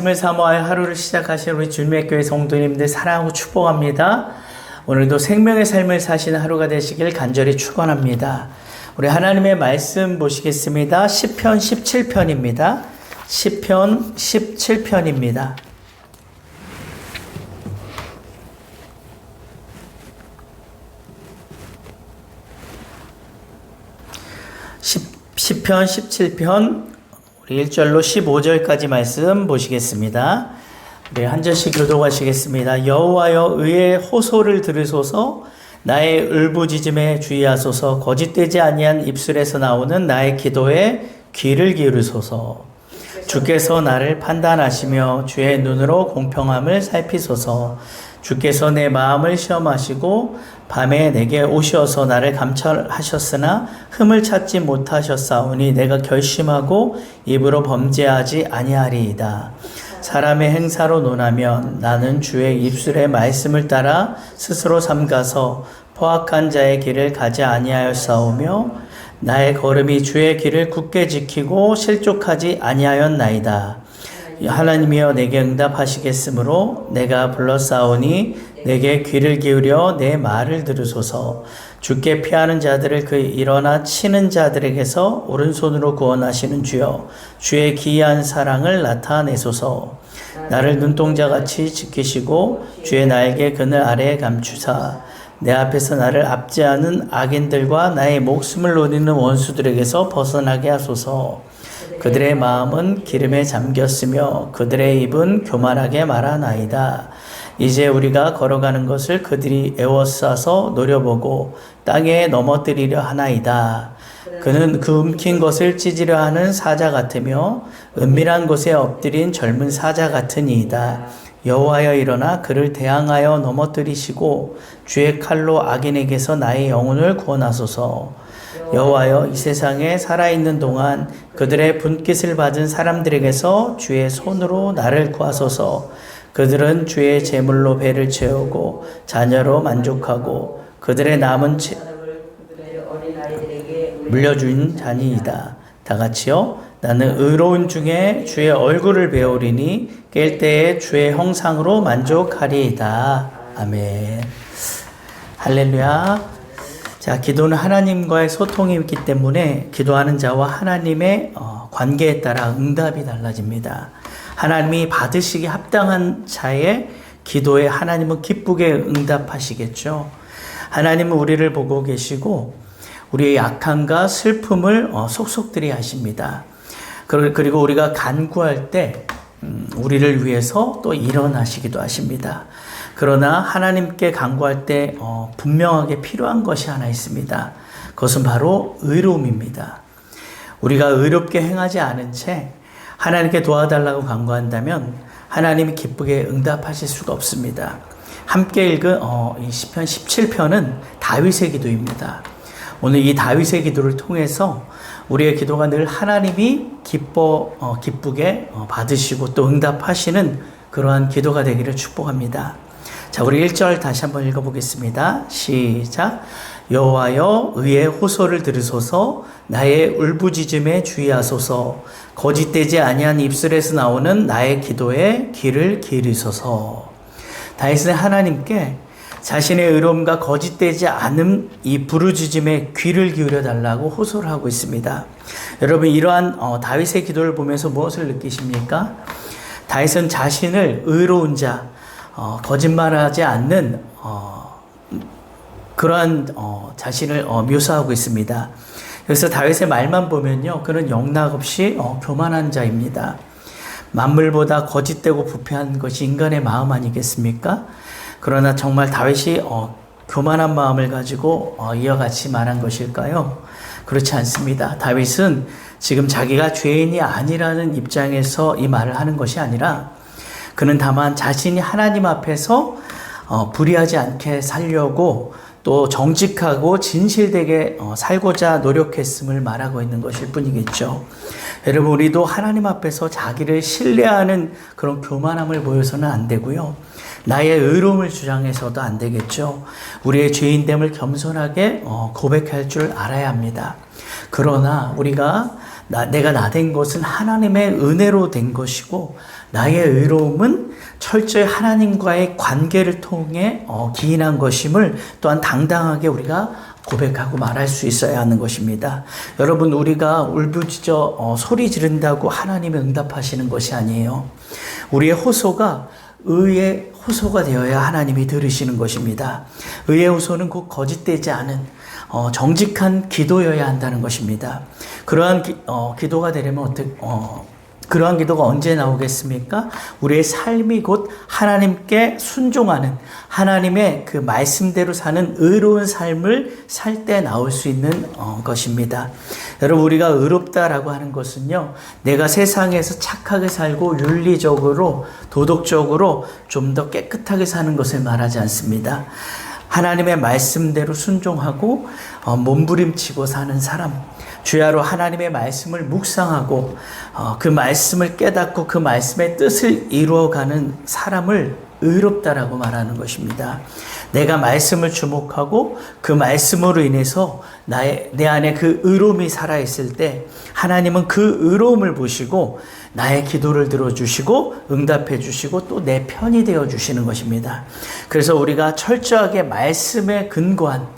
말씀을 사모하여 하루를 시작하신 우리 주님의 교회 성도님들 사랑하고 축복합니다. 오늘도 생명의 삶을 사시는 하루가 되시길 간절히 축원합니다. 우리 하나님의 말씀 보시겠습니다. 시편 17편입니다. 시편 17편입니다. 시편 17편 1절로 15절까지 말씀 보시겠습니다. 네, 한 절씩 교독하시겠습니다. 여호와여 의의 호소를 들으소서, 나의 울부짖음에 주의하소서. 거짓되지 아니한 입술에서 나오는 나의 기도에 귀를 기울이소서. 주께서 나를 판단하시며 주의 눈으로 공평함을 살피소서. 주께서 내 마음을 시험하시고 밤에 내게 오셔서 나를 감찰하셨으나 흠을 찾지 못하셨사오니 내가 결심하고 입으로 범죄하지 아니하리이다. 사람의 행사로 논하면 나는 주의 입술의 말씀을 따라 스스로 삼가서 포악한 자의 길을 가지 아니하였사오며 나의 걸음이 주의 길을 굳게 지키고 실족하지 아니하였나이다. 하나님이여 내게 응답하시겠으므로 내가 불렀사오니 내게 귀를 기울여 내 말을 들으소서. 주께 피하는 자들을 그 일어나 치는 자들에게서 오른손으로 구원하시는 주여, 주의 기이한 사랑을 나타내소서. 나를 눈동자같이 지키시고 주의 날개 그늘 아래에 감추사 내 앞에서 나를 압제하는 악인들과 나의 목숨을 노리는 원수들에게서 벗어나게 하소서. 그들의 마음은 기름에 잠겼으며 그들의 입은 교만하게 말하나이다. 이제 우리가 걸어가는 것을 그들이 애워싸서 노려보고 땅에 넘어뜨리려 하나이다. 그는 그 움킨 것을 찢으려 하는 사자 같으며 은밀한 곳에 엎드린 젊은 사자 같으니이다. 여호와여 일어나 그를 대항하여 넘어뜨리시고 주의 칼로 악인에게서 나의 영혼을 구원하소서. 여호와여 이 세상에 살아있는 동안 그들의 분깃을 받은 사람들에게서 주의 손으로 나를 구하소서. 그들은 주의 제물로 배를 채우고 자녀로 만족하고 그들의 남은 물려준 자니이다. 다 같이요. 나는 의로운 중에 주의 얼굴을 배우리니 깰 때에 주의 형상으로 만족하리이다. 아멘. 할렐루야. 자, 기도는 하나님과의 소통이 있기 때문에 기도하는 자와 하나님의 관계에 따라 응답이 달라집니다. 하나님이 받으시기 합당한 자의 기도에 하나님은 기쁘게 응답하시겠죠. 하나님은 우리를 보고 계시고 우리의 약함과 슬픔을 속속들이 아십니다. 그리고 우리가 간구할 때 우리를 위해서 또 일어나시기도 하십니다. 그러나 하나님께 간구할 때 분명하게 필요한 것이 하나 있습니다. 그것은 바로 의로움입니다. 우리가 의롭게 행하지 않은 채 하나님께 도와달라고 간구한다면 하나님이 기쁘게 응답하실 수가 없습니다. 함께 읽은 이 시편 17편은 다윗의 기도입니다. 오늘 이 다윗의 기도를 통해서 우리의 기도가 늘 하나님이 기쁘게 받으시고 또 응답하시는 그러한 기도가 되기를 축복합니다. 자, 우리 1절 다시 한번 읽어보겠습니다. 시작. 여호와여 의의 호소를 들으소서, 나의 울부짖음에 주의하소서. 거짓되지 아니한 입술에서 나오는 나의 기도에 귀를 기울이소서. 다윗은 하나님께 자신의 의로움과 거짓되지 않은 이 부르짖음에 귀를 기울여 달라고 호소를 하고 있습니다. 여러분, 이러한 다윗의 기도를 보면서 무엇을 느끼십니까? 다윗은 자신을 의로운 자, 거짓말하지 않는 그러한 자신을 묘사하고 있습니다. 그래서 다윗의 말만 보면요, 그는 영락없이 교만한 자입니다. 만물보다 거짓되고 부패한 것이 인간의 마음 아니겠습니까? 그러나 정말 다윗이 교만한 마음을 가지고 이와 같이 말한 것일까요? 그렇지 않습니다. 다윗은 지금 자기가 죄인이 아니라는 입장에서 이 말을 하는 것이 아니라 그는 다만 자신이 하나님 앞에서 불의하지 않게 살려고 또 정직하고 진실되게 살고자 노력했음을 말하고 있는 것일 뿐이겠죠. 여러분, 우리도 하나님 앞에서 자기를 신뢰하는 그런 교만함을 보여서는 안 되고요. 나의 의로움을 주장해서도 안 되겠죠. 우리의 죄인됨을 겸손하게 고백할 줄 알아야 합니다. 그러나 우리가 내가 나된 것은 하나님의 은혜로 된 것이고 나의 의로움은 철저히 하나님과의 관계를 통해 기인한 것임을 또한 당당하게 우리가 고백하고 말할 수 있어야 하는 것입니다. 여러분, 우리가 울부짖어 소리 지른다고 하나님이 응답하시는 것이 아니에요. 우리의 호소가 의의 호소가 되어야 하나님이 들으시는 것입니다. 의의 호소는 곧 거짓되지 않은 정직한 기도여야 한다는 것입니다. 그러한 기도가 되려면 그러한 기도가 언제 나오겠습니까? 우리의 삶이 곧 하나님께 순종하는, 하나님의 그 말씀대로 사는 의로운 삶을 살 때 나올 수 있는 것입니다. 여러분, 우리가 의롭다라고 하는 것은요, 내가 세상에서 착하게 살고 윤리적으로, 도덕적으로 좀 더 깨끗하게 사는 것을 말하지 않습니다. 하나님의 말씀대로 순종하고 몸부림치고 사는 사람, 주야로 하나님의 말씀을 묵상하고 그 말씀을 깨닫고 그 말씀의 뜻을 이루어가는 사람을 의롭다라고 말하는 것입니다. 내가 말씀을 주목하고 그 말씀으로 인해서 내 안에 그 의로움이 살아있을 때 하나님은 그 의로움을 보시고 나의 기도를 들어주시고 응답해 주시고 또 내 편이 되어 주시는 것입니다. 그래서 우리가 철저하게 말씀에 근거한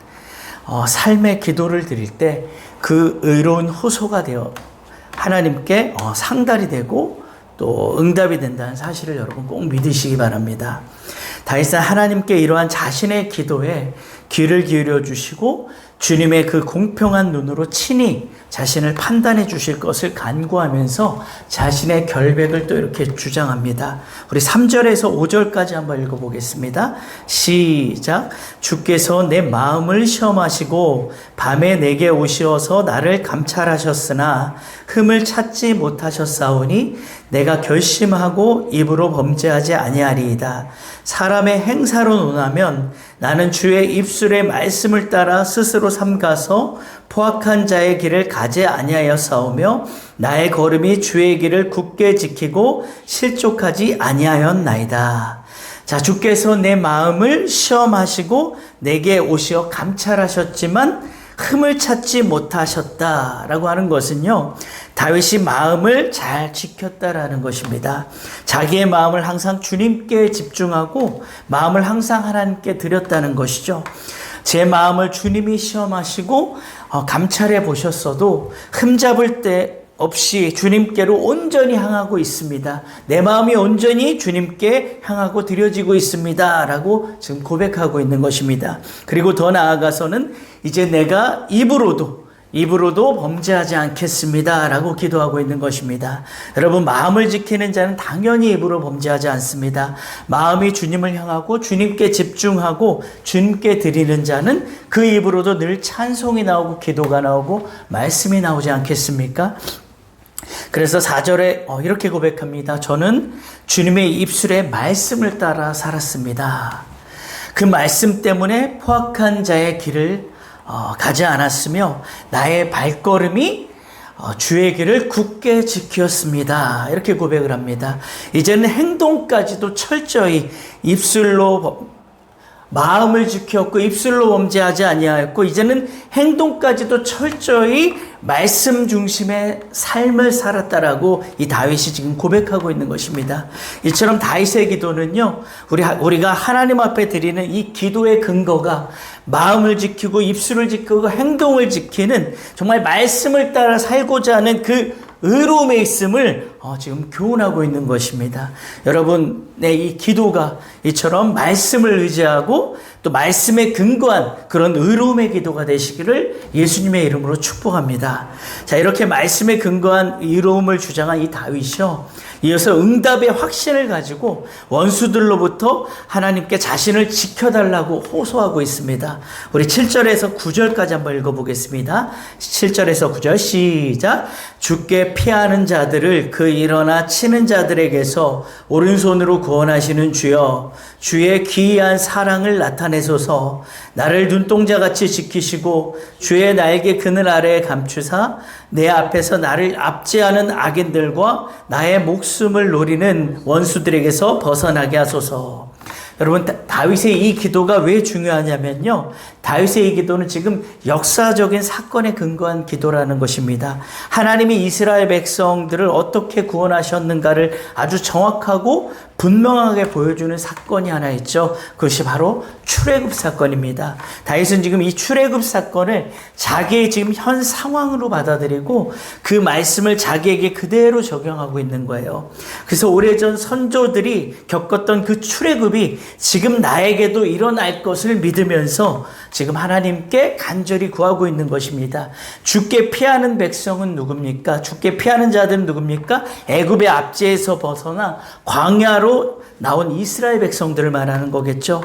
삶의 기도를 드릴 때 그 의로운 호소가 되어 하나님께 상달이 되고 또 응답이 된다는 사실을 여러분 꼭 믿으시기 바랍니다. 다윗은 하나님께 이러한 자신의 기도에 귀를 기울여 주시고 주님의 그 공평한 눈으로 친히 자신을 판단해 주실 것을 간구하면서 자신의 결백을 또 이렇게 주장합니다. 우리 3절에서 5절까지 한번 읽어보겠습니다. 시작. 주께서 내 마음을 시험하시고 밤에 내게 오시어서 나를 감찰하셨으나 흠을 찾지 못하셨사오니 내가 결심하고 입으로 범죄하지 아니하리이다. 사람의 행사로 논하면 나는 주의 입술의 말씀을 따라 스스로 삼가서 포악한 자의 길을 가지 아니하였사오며 나의 걸음이 주의 길을 굳게 지키고 실족하지 아니하였나이다. 자, 주께서 내 마음을 시험하시고 내게 오시어 감찰하셨지만 흠을 찾지 못하셨다라고 하는 것은요, 다윗이 마음을 잘 지켰다라는 것입니다. 자기의 마음을 항상 주님께 집중하고 마음을 항상 하나님께 드렸다는 것이죠. 제 마음을 주님이 시험하시고 감찰해 보셨어도 흠잡을 데 없이 주님께로 온전히 향하고 있습니다. 내 마음이 온전히 주님께 향하고 드려지고 있습니다 라고 지금 고백하고 있는 것입니다. 그리고 더 나아가서는 이제 내가 입으로도 범죄하지 않겠습니다 라고 기도하고 있는 것입니다. 여러분, 마음을 지키는 자는 당연히 입으로 범죄하지 않습니다. 마음이 주님을 향하고 주님께 집중하고 주님께 드리는 자는 그 입으로도 늘 찬송이 나오고 기도가 나오고 말씀이 나오지 않겠습니까? 그래서 4절에 이렇게 고백합니다. 저는 주님의 입술의 말씀을 따라 살았습니다. 그 말씀 때문에 포악한 자의 길을 가지 않았으며 나의 발걸음이 주의 길을 굳게 지켰습니다. 이렇게 고백을 합니다. 이제는 행동까지도 철저히 입술로 마음을 지켰고 입술로 범죄하지 아니하였고 이제는 행동까지도 철저히 말씀 중심의 삶을 살았다라고 이 다윗이 지금 고백하고 있는 것입니다. 이처럼 다윗의 기도는요, 우리가 하나님 앞에 드리는 이 기도의 근거가 마음을 지키고 입술을 지키고 행동을 지키는 정말 말씀을 따라 살고자 하는 그 의로움에 있음을 지금 교훈하고 있는 것입니다. 여러분의 이 기도가 이처럼 말씀을 의지하고 또 말씀에 근거한 그런 의로움의 기도가 되시기를 예수님의 이름으로 축복합니다. 자, 이렇게 말씀에 근거한 의로움을 주장한 이 다윗이요, 이어서 응답의 확신을 가지고 원수들로부터 하나님께 자신을 지켜달라고 호소하고 있습니다. 우리 7절에서 9절까지 한번 읽어보겠습니다. 7절에서 9절 시작. 주께 피하는 자들을 그 일어나 치는 자들에게서 오른손으로 구원하시는 주여, 주의 기이한 사랑을 나타내소서. 나를 눈동자같이 지키시고 주의 날개 그늘 아래에 감추사 내 앞에서 나를 압제하는 악인들과 나의 목숨을 노리는 원수들에게서 벗어나게 하소서. 여러분, 다윗의 이 기도가 왜 중요하냐면요. 다윗의 이 기도는 지금 역사적인 사건에 근거한 기도라는 것입니다. 하나님이 이스라엘 백성들을 어떻게 구원하셨는가를 아주 정확하고 분명하게 보여주는 사건이 하나 있죠. 그것이 바로 출애굽 사건입니다. 다윗은 지금 이 출애굽 사건을 자기의 지금 현 상황으로 받아들이고 그 말씀을 자기에게 그대로 적용하고 있는 거예요. 그래서 오래전 선조들이 겪었던 그 출애굽이 지금 나에게도 일어날 것을 믿으면서 지금 하나님께 간절히 구하고 있는 것입니다. 죽게 피하는 백성은 누굽니까? 죽게 피하는 자들은 누굽니까? 애굽의 압제에서 벗어나 광야로 나온 이스라엘 백성들을 말하는 거겠죠.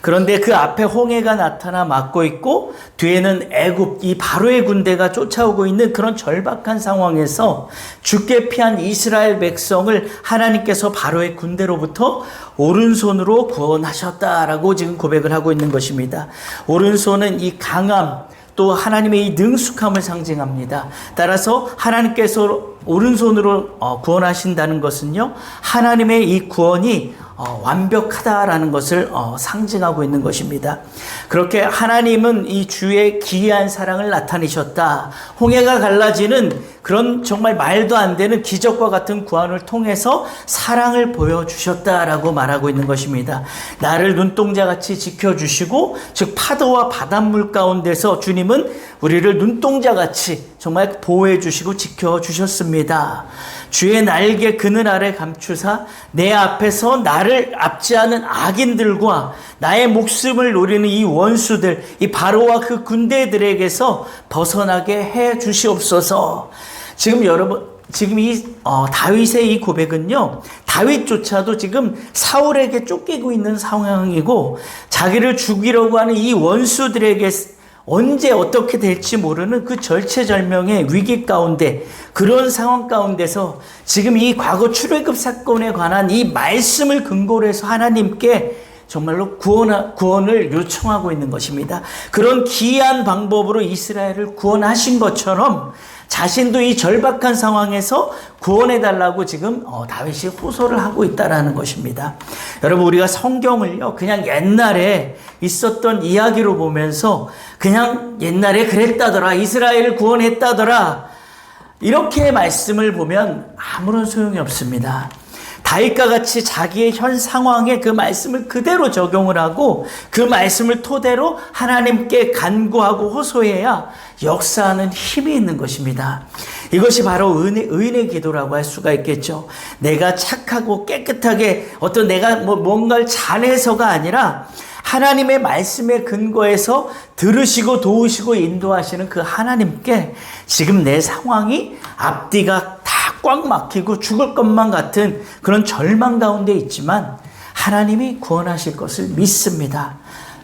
그런데 그 앞에 홍해가 나타나 막고 있고 뒤에는 애굽, 이 바로의 군대가 쫓아오고 있는 그런 절박한 상황에서 죽게 피한 이스라엘 백성을 하나님께서 바로의 군대로부터 오른손으로 구원하셨다라고 지금 고백을 하고 있는 것입니다. 오른손은 이 강함, 또 하나님의 이 능숙함을 상징합니다. 따라서 하나님께서 오른손으로 구원하신다는 것은요, 하나님의 이 구원이 완벽하다라는 것을 상징하고 있는 것입니다. 그렇게 하나님은 이 주의 기이한 사랑을 나타내셨다. 홍해가 갈라지는 그런 정말 말도 안 되는 기적과 같은 구원을 통해서 사랑을 보여주셨다라고 말하고 있는 것입니다. 나를 눈동자같이 지켜주시고, 즉 파도와 바닷물 가운데서 주님은 우리를 눈동자같이 정말 보호해 주시고 지켜주셨습니다. 주의 날개 그늘 아래 감추사 내 앞에서 나를 압제하는 악인들과 나의 목숨을 노리는 이 원수들, 이 바로와 그 군대들에게서 벗어나게 해 주시옵소서. 지금 여러분, 지금 이 다윗의 이 고백은요, 다윗조차도 지금 사울에게 쫓기고 있는 상황이고 자기를 죽이려고 하는 이 원수들에게 언제 어떻게 될지 모르는 그 절체절명의 위기 가운데, 그런 상황 가운데서 지금 이 과거 출애굽 사건에 관한 이 말씀을 근거로 해서 하나님께 정말로 구원을 요청하고 있는 것입니다. 그런 기이한 방법으로 이스라엘을 구원하신 것처럼 자신도 이 절박한 상황에서 구원해달라고 지금 다윗이 호소를 하고 있다는 것입니다. 여러분, 우리가 성경을요, 그냥 옛날에 있었던 이야기로 보면서 그냥 옛날에 그랬다더라, 이스라엘을 구원했다더라, 이렇게 말씀을 보면 아무런 소용이 없습니다. 다윗과 같이 자기의 현 상황에 그 말씀을 그대로 적용을 하고 그 말씀을 토대로 하나님께 간구하고 호소해야 역사하는 힘이 있는 것입니다. 이것이 바로 의인의 기도라고 할 수가 있겠죠. 내가 착하고 깨끗하게 내가 뭔가를 잘해서가 아니라 하나님의 말씀에 근거해서 들으시고 도우시고 인도하시는 그 하나님께 지금 내 상황이 앞뒤가 다 꽉 막히고 죽을 것만 같은 그런 절망 가운데 있지만 하나님이 구원하실 것을 믿습니다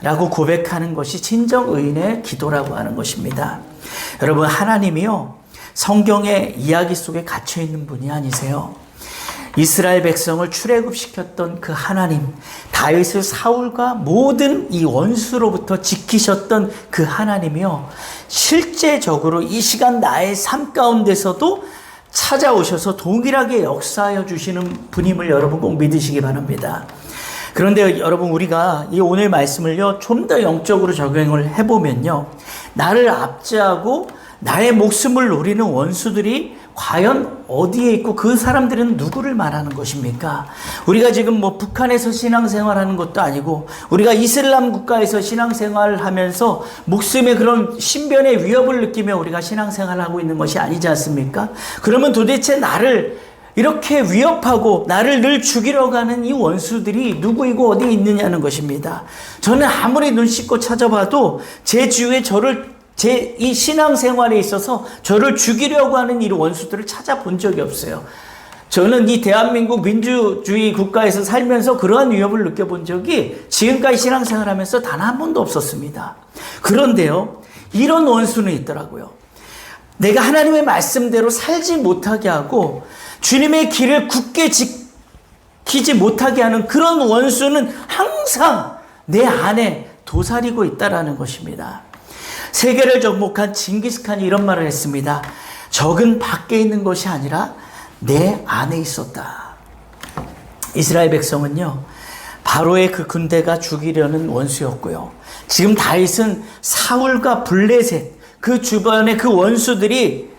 라고 고백하는 것이 진정 의인의 기도라고 하는 것입니다. 여러분, 하나님이요, 성경의 이야기 속에 갇혀 있는 분이 아니세요. 이스라엘 백성을 출애굽시켰던 그 하나님, 다윗을 사울과 모든 이 원수로부터 지키셨던 그 하나님이요, 실제적으로 이 시간 나의 삶 가운데서도 찾아오셔서 동일하게 역사하여 주시는 분임을 여러분 꼭 믿으시기 바랍니다. 그런데 여러분, 우리가 이 오늘 말씀을요, 좀 더 영적으로 적용을 해보면요, 나를 압제하고 나의 목숨을 노리는 원수들이 과연 어디에 있고 그 사람들은 누구를 말하는 것입니까? 우리가 지금 북한에서 신앙생활하는 것도 아니고 우리가 이슬람 국가에서 신앙생활을 하면서 목숨의 그런 신변의 위협을 느끼며 우리가 신앙생활을 하고 있는 것이 아니지 않습니까? 그러면 도대체 나를 이렇게 위협하고 나를 늘 죽이려고 하는 이 원수들이 누구이고 어디에 있느냐는 것입니다. 저는 아무리 눈 씻고 찾아봐도 제 주위에 제 이 신앙생활에 있어서 저를 죽이려고 하는 이 원수들을 찾아본 적이 없어요. 저는 이 대한민국 민주주의 국가에서 살면서 그러한 위협을 느껴본 적이 지금까지 신앙생활하면서 단 한 번도 없었습니다. 그런데요, 이런 원수는 있더라고요. 내가 하나님의 말씀대로 살지 못하게 하고 주님의 길을 굳게 지키지 못하게 하는 그런 원수는 항상 내 안에 도사리고 있다는 것입니다. 세계를 정복한 징기스칸이 이런 말을 했습니다. 적은 밖에 있는 것이 아니라 내 안에 있었다. 이스라엘 백성은요, 바로의 그 군대가 죽이려는 원수였고요. 지금 다윗은 사울과 블레셋 그 주변의 그 원수들이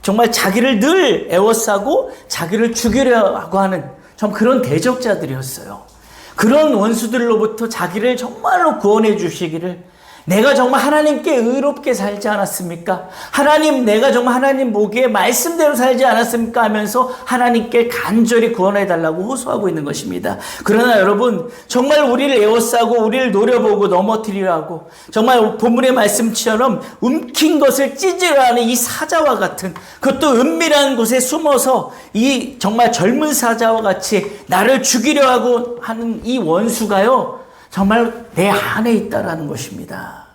정말 자기를 늘 애워싸고 자기를 죽이려고 하는 좀 그런 대적자들이었어요. 그런 원수들로부터 자기를 정말로 구원해 주시기를, 내가 정말 하나님께 의롭게 살지 않았습니까? 하나님, 내가 정말 하나님 보기에 말씀대로 살지 않았습니까? 하면서 하나님께 간절히 구원해 달라고 호소하고 있는 것입니다. 그러나 여러분, 정말 우리를 에워싸고 우리를 노려보고 넘어뜨리라고 정말 본문의 말씀처럼 움킨 것을 찢으려 하는 이 사자와 같은, 그것도 은밀한 곳에 숨어서 이 정말 젊은 사자와 같이 나를 죽이려 하고 하는 이 원수가요, 정말 내 안에 있다라는 것입니다.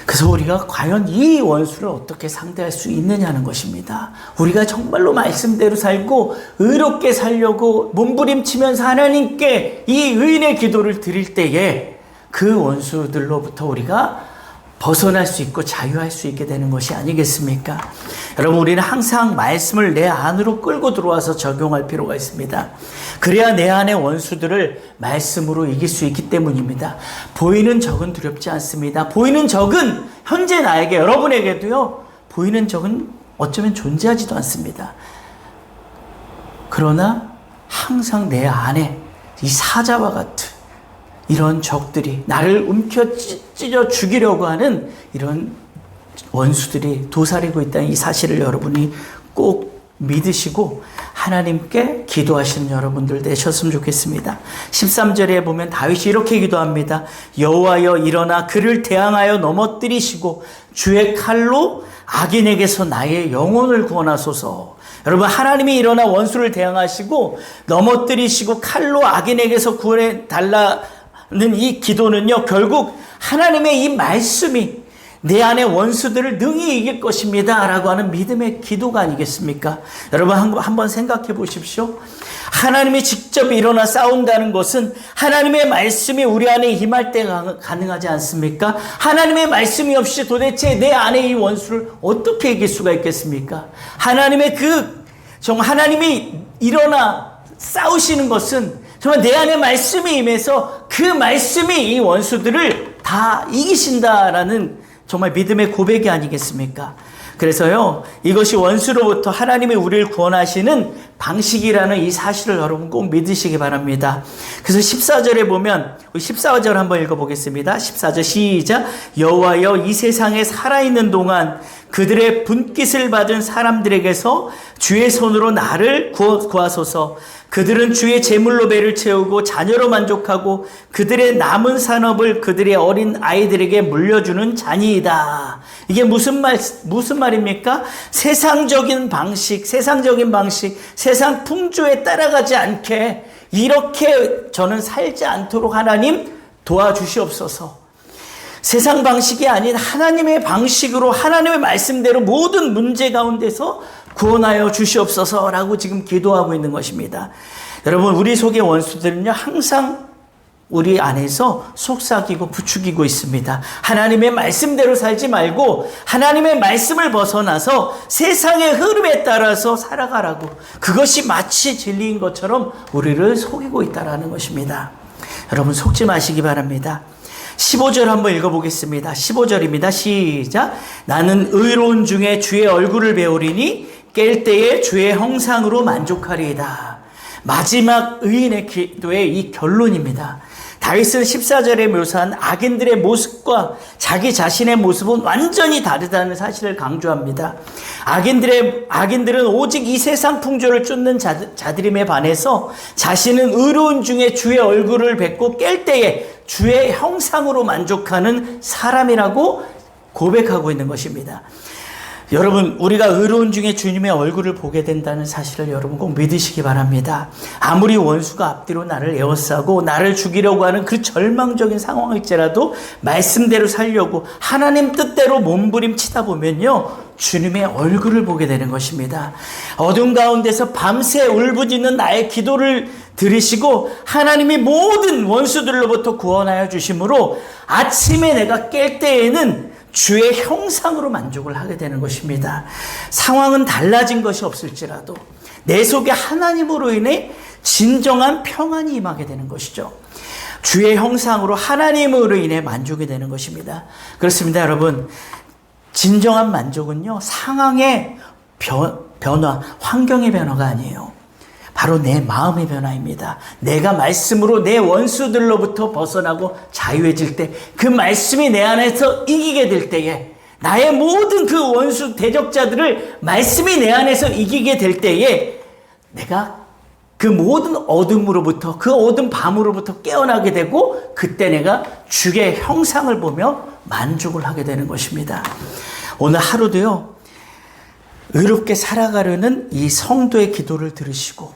그래서 우리가 과연 이 원수를 어떻게 상대할 수 있느냐는 것입니다. 우리가 정말로 말씀대로 살고 의롭게 살려고 몸부림치면서 하나님께 이 의인의 기도를 드릴 때에 그 원수들로부터 우리가 벗어날 수 있고 자유할 수 있게 되는 것이 아니겠습니까? 여러분, 우리는 항상 말씀을 내 안으로 끌고 들어와서 적용할 필요가 있습니다. 그래야 내 안의 원수들을 말씀으로 이길 수 있기 때문입니다. 보이는 적은 두렵지 않습니다. 보이는 적은 현재 나에게, 여러분에게도요, 보이는 적은 어쩌면 존재하지도 않습니다. 그러나 항상 내 안에 이 사자와 같은 이런 적들이, 나를 움켜 찢어 죽이려고 하는 이런 원수들이 도사리고 있다는 이 사실을 여러분이 꼭 믿으시고 하나님께 기도하시는 여러분들 되셨으면 좋겠습니다. 13절에 보면 다윗이 이렇게 기도합니다. 여호와여, 일어나 그를 대항하여 넘어뜨리시고 주의 칼로 악인에게서 나의 영혼을 구원하소서. 여러분, 하나님이 일어나 원수를 대항하시고 넘어뜨리시고 칼로 악인에게서 구원해 달라는 이 기도는요, 결국 하나님의 이 말씀이 내 안의 원수들을 능히 이길 것입니다 라고 하는 믿음의 기도가 아니겠습니까? 여러분, 한번 생각해 보십시오. 하나님이 직접 일어나 싸운다는 것은 하나님의 말씀이 우리 안에 임할 때 가능하지 않습니까? 하나님의 말씀이 없이 도대체 내 안에 이 원수를 어떻게 이길 수가 있겠습니까? 하나님의 정말 하나님이 일어나 싸우시는 것은 정말 내 안에 말씀이 임해서 그 말씀이 이 원수들을 다 이기신다라는 정말 믿음의 고백이 아니겠습니까? 그래서요, 이것이 원수로부터 하나님이 우리를 구원하시는 방식이라는 이 사실을 여러분 꼭 믿으시기 바랍니다. 그래서 14절에 보면, 14절 한번 읽어보겠습니다. 14절 시작. 여호와여, 이 세상에 살아있는 동안 그들의 분깃을 받은 사람들에게서 주의 손으로 나를 구하소서. 그들은 주의 제물로 배를 채우고 자녀로 만족하고 그들의 남은 산업을 그들의 어린 아이들에게 물려주는 자니이다. 이게 무슨 말입니까? 세상적인 방식, 세상 풍조에 따라가지 않게 이렇게 저는 살지 않도록 하나님 도와주시옵소서. 세상 방식이 아닌 하나님의 방식으로, 하나님의 말씀대로 모든 문제 가운데서 구원하여 주시옵소서라고 지금 기도하고 있는 것입니다. 여러분, 우리 속의 원수들은요, 항상 우리 안에서 속삭이고 부추기고 있습니다. 하나님의 말씀대로 살지 말고 하나님의 말씀을 벗어나서 세상의 흐름에 따라서 살아가라고, 그것이 마치 진리인 것처럼 우리를 속이고 있다는 것입니다. 여러분, 속지 마시기 바랍니다. 15절 한번 읽어보겠습니다. 15절입니다. 시작. 나는 의로운 중에 주의 얼굴을 배우리니 깰 때에 주의 형상으로 만족하리이다. 마지막 의인의 기도의 이 결론입니다. 다윗은 14절에 묘사한 악인들의 모습과 자기 자신의 모습은 완전히 다르다는 사실을 강조합니다. 악인들은 오직 이 세상 풍조를 쫓는 자들임에 반해서 자신은 의로운 중에 주의 얼굴을 뵙고 깰 때에 주의 형상으로 만족하는 사람이라고 고백하고 있는 것입니다. 여러분, 우리가 의로운 중에 주님의 얼굴을 보게 된다는 사실을 여러분 꼭 믿으시기 바랍니다. 아무리 원수가 앞뒤로 나를 에워싸고 나를 죽이려고 하는 그 절망적인 상황일지라도 말씀대로 살려고 하나님 뜻대로 몸부림치다 보면요, 주님의 얼굴을 보게 되는 것입니다. 어둠 가운데서 밤새 울부짖는 나의 기도를 들으시고 하나님이 모든 원수들로부터 구원하여 주심으로 아침에 내가 깰 때에는 주의 형상으로 만족을 하게 되는 것입니다. 상황은 달라진 것이 없을지라도, 내 속에 하나님으로 인해 진정한 평안이 임하게 되는 것이죠. 주의 형상으로 하나님으로 인해 만족이 되는 것입니다. 그렇습니다, 여러분. 진정한 만족은요, 상황의 변화, 환경의 변화가 아니에요. 바로 내 마음의 변화입니다. 내가 말씀으로 내 원수들로부터 벗어나고 자유해질 때, 그 말씀이 내 안에서 이기게 될 때에, 나의 모든 그 원수 대적자들을 말씀이 내 안에서 이기게 될 때에, 내가 그 모든 어둠으로부터, 그 어둠 밤으로부터 깨어나게 되고, 그때 내가 주의 형상을 보며 만족을 하게 되는 것입니다. 오늘 하루도요, 의롭게 살아가려는 이 성도의 기도를 들으시고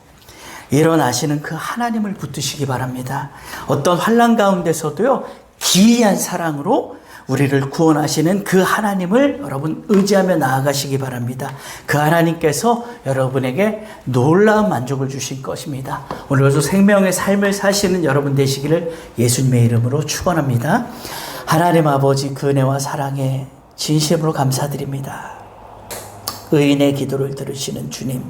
일어나시는 그 하나님을 붙드시기 바랍니다. 어떤 환난 가운데서도요, 기이한 사랑으로 우리를 구원하시는 그 하나님을 여러분 의지하며 나아가시기 바랍니다. 그 하나님께서 여러분에게 놀라운 만족을 주실 것입니다. 오늘도 생명의 삶을 사시는 여러분 되시기를 예수님의 이름으로 축원합니다. 하나님 아버지, 그 은혜와 사랑에 진심으로 감사드립니다. 의인의 기도를 들으시는 주님,